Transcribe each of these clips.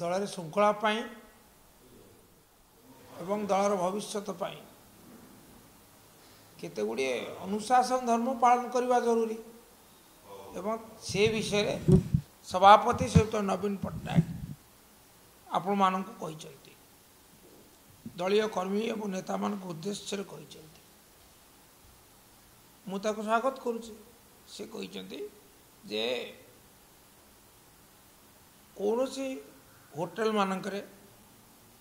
दल श्रृंखला एवं दलर भविष्य केते गुड़े अनुशासन धर्म पालन करने जरूरी एवं से विषय सभापति सहित नवीन पट्टनायक आपण मानक दलीय कर्मी एवं नेता मान उद्देश्य मुझे स्वागत करुच्ची से जे कौन सी होटेल मानक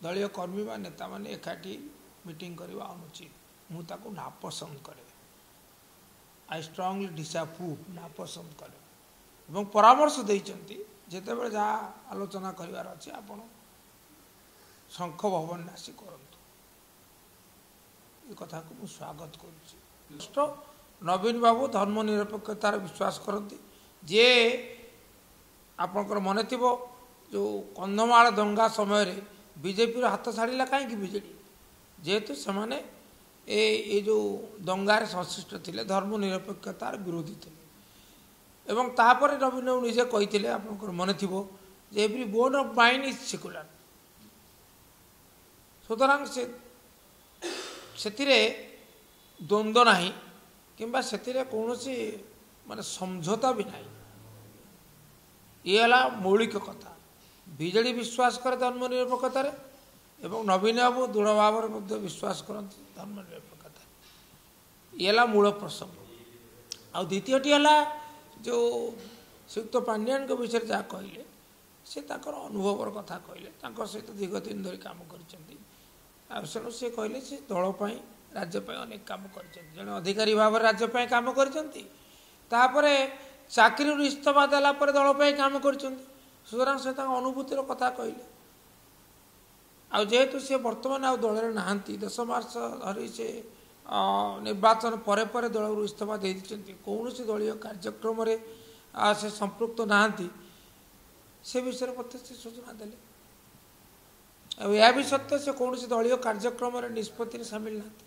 दलीय कर्मी व नेता माने एकाठी मीटिंग करवा अनुचित मुझे नापसंद करे आई स्ट्रांगली डिसअप्रूव नापसंद करे एवं परामर्श देते जिते बड़े जहाँ आलोचना करार अच्छे आपण शंख भवन आसी करतु कथा को मुझे स्वागत करुच्ची। नवीन बाबू धर्मनिरपेक्षतार विश्वास करती जे आपंकर मन थी जो कंधमाल दंगा समय बीजेपी हाथ छाड़ा कहीं बीजेडी जेहेतु से ये जो दंगार संश्लिष्ट थे धर्मनिरपेक्षतार विरोधी थे एवं तापर नवीन बाबू निजे कही आपंकर मन थी every bone of mind is secular सुतरां से द्वंद्व नहीं किंबा से कौन माने समझौता भी नहीं ये मौलिक कथा बीजेडी विश्वास करे धर्मनिरपेक्षतार एवं नवीन बाबू दृढ़ भाव विश्वास करते धर्मनिरपेक्षता ये मूल प्रसंग आ द्वितीयटी जो श्रीयुक्त पांड्यान के विषय जहाँ कहले से अनुभवर कथा कहले सहित दीर्घ दिन धरी काम कर से कहले से दलपाई राज्यपाई अनेक काम कर जड़े अधिकारी भाव राज्यपाई काम कर चाकरी इस्तफा देलापर दलपाई काम कर सुतरां से अनुभूतिर कथा कहले जेहेतु सी बर्तमान आउ दल नहांती 10 मार्च धरी से निर्वाचन परे परे दल इस्तफा दे कौन सी दलीय कार्यक्रम से संपृक्त नहांती से विषय मत से सूचना देले यह भी सत्य से कौन सी दलीय कार्यक्रम निष्पत्ति सामिल नहांती